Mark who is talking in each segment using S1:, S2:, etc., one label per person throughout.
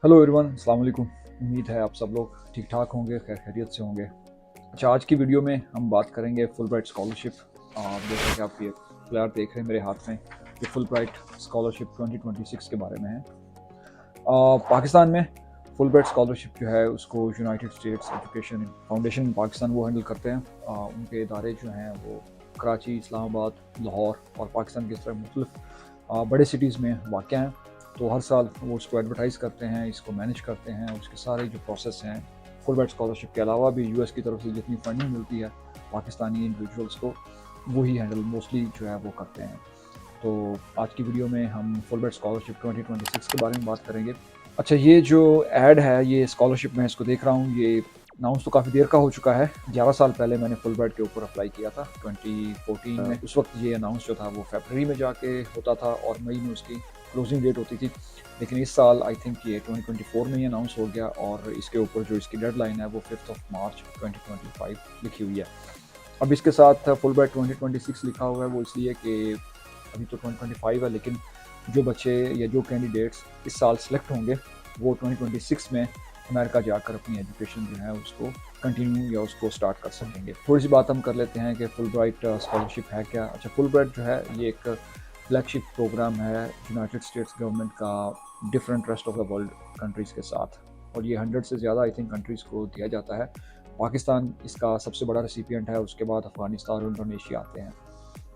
S1: Hello everyone, अस्सलाम वालेकुम। उम्मीद है आप सब लोग ठीक ठाक होंगे, खैर खैरियत से होंगे। अच्छा, आज की वीडियो में हम बात करेंगे फुल ब्राइट स्कॉलरशिप। जैसे कि आप ये फ्लैर देख रहे हैं मेरे हाथ में, ये फुल ब्राइट स्कॉलरशिप 2026 के बारे में है। पाकिस्तान में फुल ब्राइट स्कॉलरशिप जो है उसको United states education foundation Pakistan वो हैंडल करते हैं। उनके इदारे जो हैं वो कराची, इस्लामाबाद, लाहौर और पाकिस्तान के इस तरह मुख्तलिफ बड़े सिटीज़ में वाक़ हैं। तो हर साल वो उसको एडवर्टाइज़ करते हैं, इसको मैनेज करते हैं। उसके सारे जो प्रोसेस हैं, फुल ब्राइट स्कॉलरशिप के अलावा भी यूएस की तरफ से जितनी फंडिंग मिलती है पाकिस्तानी इंडिविजुअल्स को, वही हैंडल मोस्टली जो है वो करते हैं। तो आज की वीडियो में हम फुल ब्राइट स्कॉलरशिप 2026 के बारे में बात करेंगे। अच्छा, ये जो ऐड है, ये स्कॉलरशिप मैं इसको देख रहा हूँ, ये अनाउंस तो काफ़ी देर का हो चुका है। 11 साल पहले मैंने फुल ब्राइट के ऊपर अप्लाई किया था 2014 में। उस वक्त ये अनाउंस जो था वो फरवरी में जाके होता था और मई में उसकी क्लोजिंग डेट होती थी। लेकिन इस साल आई थिंक ये 2024 में ही अनाउंस हो गया और इसके ऊपर जो इसकी डेडलाइन है वो 5 मार्च 2025 लिखी हुई है। अब इसके साथ फुल ब्राइट 2026 लिखा हुआ है, वो इसलिए कि अभी तो 2025 है, लेकिन जो बच्चे या जो कैंडिडेट्स इस साल सेलेक्ट होंगे वो 2026 में अमेरिका जाकर अपनी एजुकेशन जो है उसको कंटिन्यू या उसको स्टार्ट कर सकेंगे। थोड़ी सी बात हम कर लेते हैं कि फुल ब्राइट स्कॉलरशिप है क्या। अच्छा, फुल ब्राइट जो है ये एक फ्लैगशिप प्रोग्राम है यूनाइटेड स्टेट्स गवर्नमेंट का different rest of the world countries के साथ, और ये 100 से ज़्यादा आई थिंक कंट्रीज़ को दिया जाता है। पाकिस्तान इसका सबसे बड़ा रेसिपिएंट है, उसके बाद अफगानिस्तान और इंडोनेशिया आते हैं।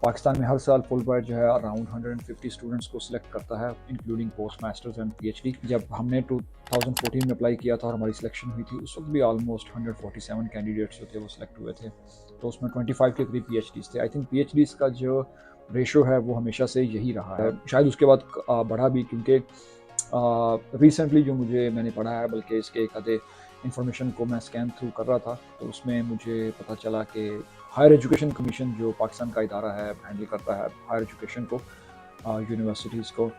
S1: पाकिस्तान में हर साल फुल ब्राइट जो है अराउंड 150 स्टूडेंट्स को सिलेक्ट करता है, including post masters and PhD. जब हमने 2014 में अप्लाई किया था और हमारी सिलेक्शन हुई थी, उस वक्त भी ऑलमोस्ट 147 कैंडिडेट्स जो थे वो सिलेक्ट हुए थे। तो उसमें 25 के करीब पीएचडीज थे। आई थिंक पीएचडीज का जो रेशो है वो हमेशा से यही रहा है, शायद उसके बाद बढ़ा भी, क्योंकि रिसेंटली जो मैंने पढ़ा है, बल्कि इसके एक आधे इन्फॉर्मेशन को मैं स्कैन थ्रू कर रहा था, तो उसमें मुझे पता चला कि हायर एजुकेशन कमीशन जो पाकिस्तान का इदारा है, हैंडल करता है हायर एजुकेशन को, यूनिवर्सिटीज़ को,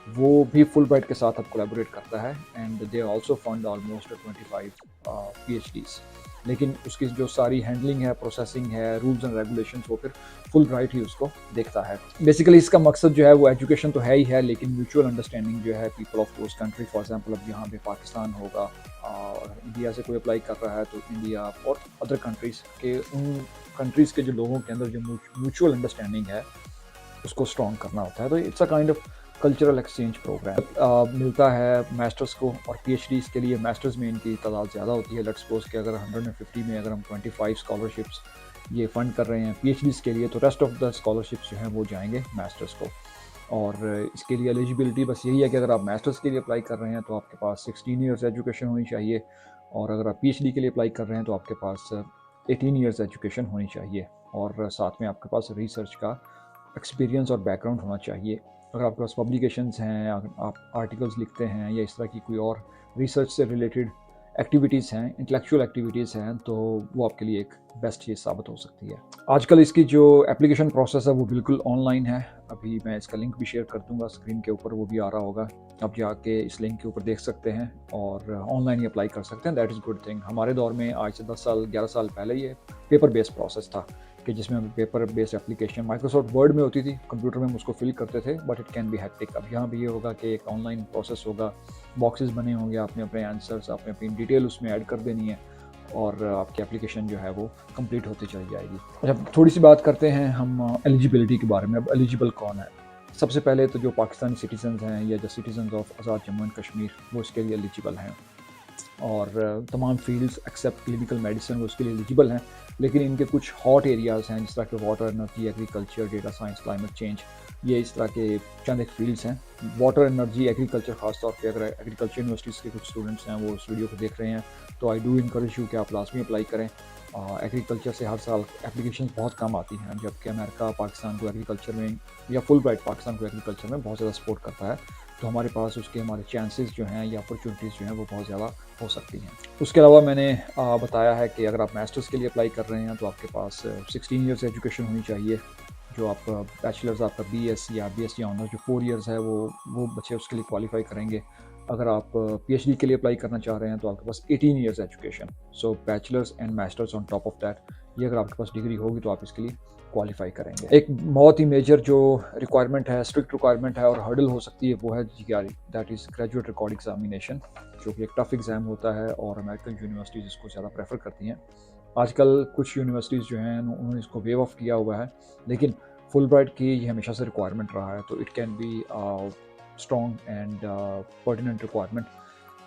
S1: वो भी फुल ब्राइट के साथ अब कोलैबोरेट करता है and they also fund almost 25 PhDs. लेकिन उसकी जो सारी हैंडलिंग है, प्रोसेसिंग है, रूल्स एंड रेगुलेशंस, वो फिर फुल ब्राइट ही उसको देखता है। बेसिकली इसका मकसद जो है वो एजुकेशन तो है ही है, लेकिन म्यूचुअल अंडरस्टैंडिंग जो है people of those country, for example अब यहाँ पे पाकिस्तान होगा और इंडिया से कोई अप्लाई कर रहा है तो इंडिया और अदर कंट्रीज़ के, उन कंट्रीज़ के जो लोगों के अंदर जो म्यूचुअल अंडरस्टैंडिंग है उसको स्ट्रॉन्ग करना होता है। तो it's a kind of cultural exchange program मिलता है मास्टर्स को, और पीएचडीज़ के लिए मास्टर्स में इनकी तादाद ज़्यादा होती है। लेट्स सपोज कि अगर 150 में अगर हम 25 स्कॉलरशिप्स ये फंड कर रहे हैं पीएचडीज़ के लिए, तो रेस्ट ऑफ द स्कॉलरशिप्स जो हैं वो जाएंगे मास्टर्स को। और इसके लिए एलिजिबिलिटी बस यही है कि अगर आप मास्टर्स के लिए अप्लाई कर रहे हैं तो आपके पास 16 ईयर्स एजुकेशन होनी चाहिए, और अगर आप पीएचडी के लिए अप्लाई कर रहे हैं तो आपके पास 18 ईयर्स एजुकेशन होनी चाहिए, और साथ में आपके पास रिसर्च का एक्सपीरियंस और बैकग्राउंड होना चाहिए। अगर आपके पास पब्लिकेशंस हैं, अगर आप आर्टिकल्स लिखते हैं या इस तरह की कोई और रिसर्च से रिलेटेड एक्टिविटीज़ हैं, इंटेलेक्चुअल एक्टिविटीज़ हैं, तो वो आपके लिए एक बेस्ट चीज़ साबित हो सकती है। आजकल इसकी जो एप्लीकेशन प्रोसेस है वो बिल्कुल ऑनलाइन है। अभी मैं इसका लिंक भी शेयर कर दूंगा, स्क्रीन के ऊपर वो भी आ रहा होगा, आप जाके इस लिंक के ऊपर देख सकते हैं और ऑनलाइन ही अप्लाई कर सकते हैं। That is good thing. हमारे दौर में आज से 10 साल 11 साल पहले ये पेपर बेस्ड प्रोसेस था कि जिसमें paper based application Microsoft word में होती थी, कंप्यूटर में हम उसको फिल करते थे, but it can be hectic. अब यहाँ भी ये होगा कि एक ऑनलाइन प्रोसेस होगा, बॉक्सेस बने होंगे, आपने अपने आंसर्स, आपने अपनी डिटेल उसमें ऐड कर देनी है और आपकी एप्लीकेशन जो है वो कंप्लीट होती चली जाएगी। अच्छा, थोड़ी सी बात करते हैं हम एलिजिबिलिटी के बारे में। अब एलिजिबल कौन है? सबसे पहले तो जो पाकिस्तानी सिटीजन हैं या जो citizen of Azad Jammu and Kashmir, वो इसके लिए एलिजिबल हैं, और तमाम फील्ड्स एक्सेप्ट क्लिनिकल मेडिसिन वो उसके लिए एलिजिबल हैं। लेकिन इनके कुछ हॉट एरियाज़ हैं जिस तरह के water, energy, agriculture, data science, climate change, ये इस तरह के चंद एक फील्ड्स हैं। वाटर, एनर्जी, एग्रीकल्चर, खासतौर पे अगर एग्रीकल्चर यूनिवर्सिटीज़ के कुछ स्टूडेंट्स हैं वो इस वीडियो को देख रहे हैं, तो आई डू इनकरेज यू कि आप लाजमी अप्लाई करें। एग्रीकल्चर से हर साल एप्लीकेशन बहुत कम आती हैं, जबकि अमेरिका पाकिस्तान को एग्रीकल्चर में, या फुल ब्राइट पाकिस्तान को एग्रीकल्चर में बहुत ज़्यादा सपोर्ट करता है। तो हमारे पास उसके हमारे चांसेस जो हैं या अपॉर्चुनिटीज़ जो हैं वो बहुत ज़्यादा हो सकती हैं। उसके अलावा मैंने बताया है कि अगर आप मास्टर्स के लिए अप्लाई कर रहे हैं तो आपके पास 16 ईयर्स एजुकेशन होनी चाहिए। जो आप बैचलर्स, आपका बीएस या बीएससी ऑनर्स जो 4 ईयर्स है, वो बच्चे उसके लिए क्वालिफाई करेंगे। अगर आप पीएचडी के लिए अप्लाई करना चाह रहे हैं तो आपके पास 18 years education, so bachelors and masters on top of that, ये अगर आपके पास डिग्री होगी तो आप इसके लिए क्वालिफाई करेंगे। एक बहुत ही मेजर जो रिक्वायरमेंट है, स्ट्रिक्ट रिक्वायरमेंट है और हर्डल हो सकती है, वो है GRE, that is graduate record examination, जो कि एक टफ एग्जाम होता है और अमेरिकन यूनिवर्सिटीज़ इसको ज़्यादा प्रेफर करती हैं। आजकल कुछ यूनिवर्सिटीज़ जो हैं उन्होंने इसको वेव ऑफ किया हुआ है, लेकिन फुल ब्राइट की ये हमेशा से रिक्वायरमेंट रहा है, तो it can be strong and pertinent requirement.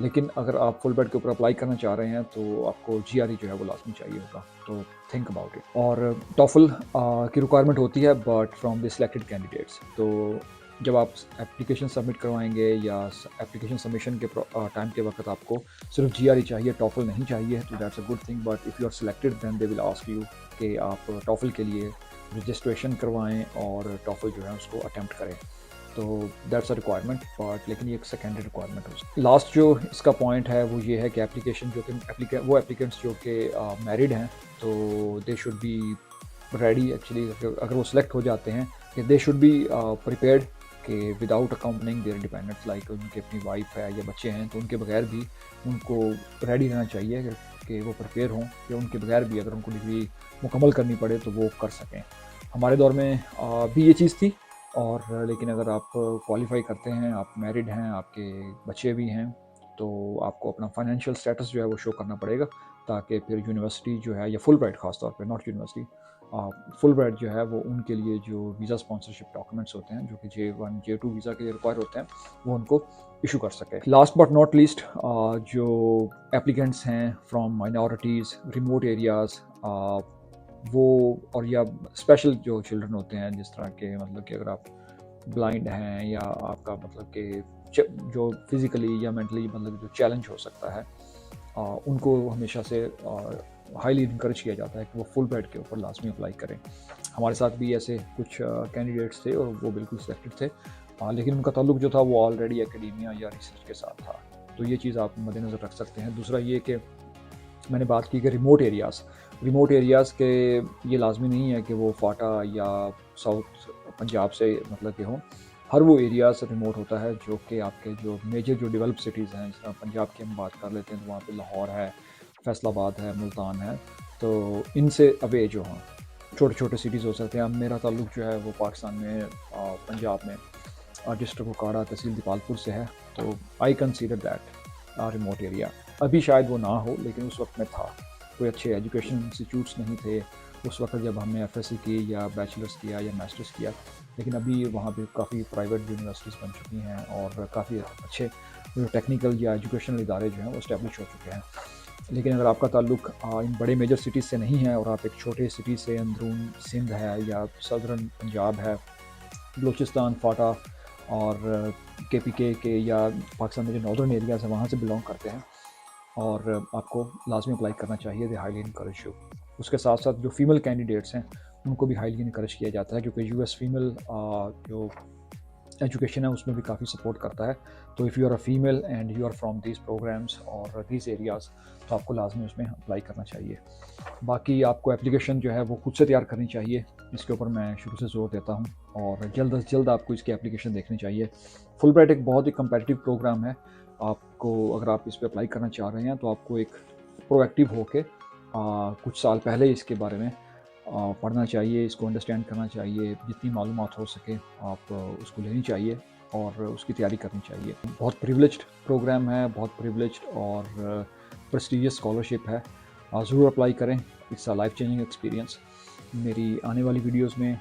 S1: लेकिन अगर आप फुल ब्राइट के ऊपर अप्लाई करना चाह रहे हैं तो आपको जीआरई जो है वो लाजमी चाहिए होगा, तो थिंक अबाउट इट। और टॉफल की रिक्वायरमेंट होती है but from the selected candidates. तो जब आप एप्लीकेशन सबमिट करवाएंगे या एप्लीकेशन सबमिशन के टाइम के वक्त आपको सिर्फ जीआरई चाहिए, टॉफल नहीं चाहिए, तो that's a good thing. But if you are selected then they will ask you कि आप टॉफल के लिए रजिस्ट्रेशन करवाएं और टॉफल जो है उसको अटैम्प्ट करें, तो दैट्स अ रिक्वायरमेंट। बट लेकिन ये एक सेकेंडरी रिक्वायरमेंट हो। लास्ट जो इसका पॉइंट है वो ये है कि एप्लीकेशन जो कि वो एप्लीकेंट्स जो कि मैरिड हैं, तो they should be ready actually, अगर वो सिलेक्ट हो जाते हैं, कि दे शुड बी प्रिपेयर्ड कि विदाउट अकाउंटनिंग देयर डिपेंडेंट्स, लाइक उनकी अपनी वाइफ है या बच्चे हैं, तो उनके बगैर भी उनको रेडी रहना चाहिए कि वो प्रिपेयर हों कि उनके बगैर भी अगर उनको डिग्री मुकम्मल करनी पड़े तो वो कर सकें। हमारे दौर में भी ये चीज़ थी, और लेकिन अगर आप क्वालिफाई करते हैं, आप मैरिड हैं, आपके बच्चे भी हैं, तो आपको अपना फाइनेंशियल स्टेटस जो है वो शो करना पड़ेगा, ताकि फिर यूनिवर्सिटी जो है, या फुल ब्राइट खास तौर पे, नॉट यूनिवर्सिटी, फुल ब्राइट जो है वो उनके लिए जो वीज़ा स्पॉन्सरशिप डॉक्यूमेंट्स होते हैं, जो कि J1 J2 वीज़ा के लिए रिक्वायर होते हैं, वो उनको इशू कर सके। लास्ट बट नॉट लीस्ट, जो एप्लीकेंट्स हैं फ्रॉम माइनॉरिटीज़, रिमोट एरियाज़, वो, और या स्पेशल जो चिल्ड्रन होते हैं, जिस तरह के मतलब कि अगर आप ब्लाइंड हैं या आपका मतलब कि जो फिज़िकली या मेंटली मतलब जो चैलेंज हो सकता है, उनको हमेशा से हाईली इनकरेज किया जाता है कि वो फुल ब्राइट के ऊपर लाजमी अप्लाई करें। हमारे साथ भी ऐसे कुछ कैंडिडेट्स थे और वो बिल्कुल सिलेक्टेड थे, लेकिन उनका ताल्लुक जो था वो ऑलरेडी एकेडेमिया या रिसर्च के साथ था, तो ये चीज़ आप मद्देनज़र रख सकते हैं। दूसरा ये कि मैंने बात की कि रिमोट एरियाज़ के ये लाजमी नहीं है कि वो फाटा या साउथ पंजाब से मतलब के हों। हर वो एरियाज़ रिमोट होता है जो कि आपके जो मेजर जो डेवलप सिटीज़ हैं, जिस तरह पंजाब की हम बात कर लेते हैं तो वहाँ पे लाहौर है, फैसलाबाद है, मुल्तान है, तो इनसे अवे जो हैं छोटे छोटे सिटीज़ हो सकते हैं। अब मेरा ताल्लुक जो है वो पाकिस्तान में पंजाब में डिस्ट्रिक्ट उकाड़ा, तहसील दीपालपुर से है, तो I consider that remote area. अभी शायद वो ना हो, लेकिन उस वक्त में था। कोई अच्छे एजुकेशन इंस्टीट्यूट्स नहीं थे उस वक्त जब हमने एफएससी की या बैचलर्स किया या मास्टर्स किया, लेकिन अभी वहाँ पे काफ़ी प्राइवेट यूनिवर्सिटीज़ बन चुकी हैं और काफ़ी अच्छे जो टेक्निकल या एजुकेशनल इदारे जो हैं वो इस्टेब्लिश हो चुके हैं। लेकिन अगर आपका ताल्लुक इन बड़े मेजर सिटीज़ से नहीं है और आप एक छोटे सिटी से, अंदरून सिंध है या सदर्न पंजाब है, बलूचिस्तान, फाटा और केपीके के या पाकिस्तान में जो नॉर्दर्न एरियाज़ हैं वहाँ से बिलोंग करते हैं, और आपको लाजमी अप्लाई करना चाहिए, दे हाईली इनकरेज यू। उसके साथ साथ जो फीमेल कैंडिडेट्स हैं उनको भी हाईली इनकरेज किया जाता है, क्योंकि यूएस फीमेल जो एजुकेशन है उसमें भी काफ़ी सपोर्ट करता है। तो if you are a female and you are from these programs और दीज एरियाज़, तो आपको लाजमी उसमें अप्लाई करना चाहिए। बाकी आपको एप्लीकेशन जो है वो खुद से तैयार करनी चाहिए, इसके ऊपर मैं शुरू से ज़ोर देता हूँ, और जल्द से जल्द आपको इसकी एप्लीकेशन देखनी चाहिए। फुल ब्राइट एक बहुत ही कम्पेटिटिव प्रोग्राम है। आपको अगर आप इस पर अप्लाई करना चाह रहे हैं तो आपको एक प्रोएक्टिव होके कुछ साल पहले इसके बारे में पढ़ना चाहिए, इसको अंडरस्टैंड करना चाहिए, जितनी मालूमात हो सके आप उसको लेनी चाहिए और उसकी तैयारी करनी चाहिए। बहुत प्रिविलेज्ड प्रोग्राम है, बहुत प्रिविलेज्ड और प्रेस्टीजियस स्कॉलरशिप है, ज़रूर अप्लाई करें। It's a life changing experience. मेरी आने वाली वीडियोस में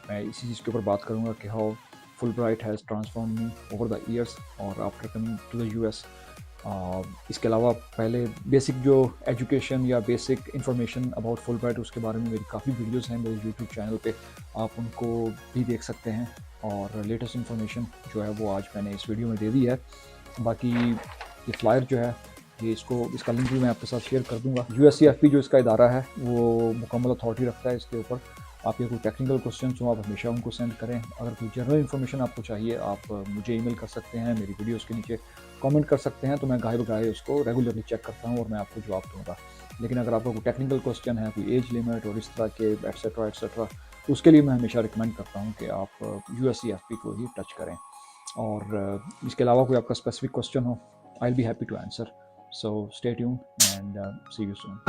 S1: मैं इसी चीज़ के ऊपर बात करूँगा कि how Fulbright has transform me over the years और after coming to the US. इसके अलावा पहले बेसिक जो एजुकेशन या बेसिक इन्फॉर्मेशन अबाउट फुलब्राइट, उसके बारे में मेरी काफ़ी वीडियोस हैं मेरे यूट्यूब चैनल पे, आप उनको भी देख सकते हैं। और लेटेस्ट इन्फॉर्मेशन जो है वो आज मैंने इस वीडियो में दे दी है। बाकी ये फ्लायर जो है ये इसका लिंक भी मैं आपके साथ शेयर कर दूंगा। USCFP जो इसका इदारा है वो मुकम्मल अथॉरिटी रखता है इसके ऊपर। आपके कोई टेक्निकल क्वेश्चन हो आप हमेशा उनको सेंड करें। अगर कोई जनरल इन्फॉर्मेशन आपको चाहिए आप मुझे ईमेल कर सकते हैं, मेरी वीडियोस के नीचे कमेंट कर सकते हैं, तो मैं गाहे बगाहे उसको रेगुलरली चेक करता हूँ और मैं आपको जवाब दूँगा। लेकिन अगर आपका कोई टेक्निकल क्वेश्चन है, कोई एज लिमिट और इस तरह के एट्सेट्रा, उसके लिए मैं हमेशा रिकमेंड करता हूँ कि आप USCFP को ही टच करें। और इसके अलावा कोई आपका स्पेसिफिक क्वेश्चन हो, I will be happy to answer. So stay tune and see you soon.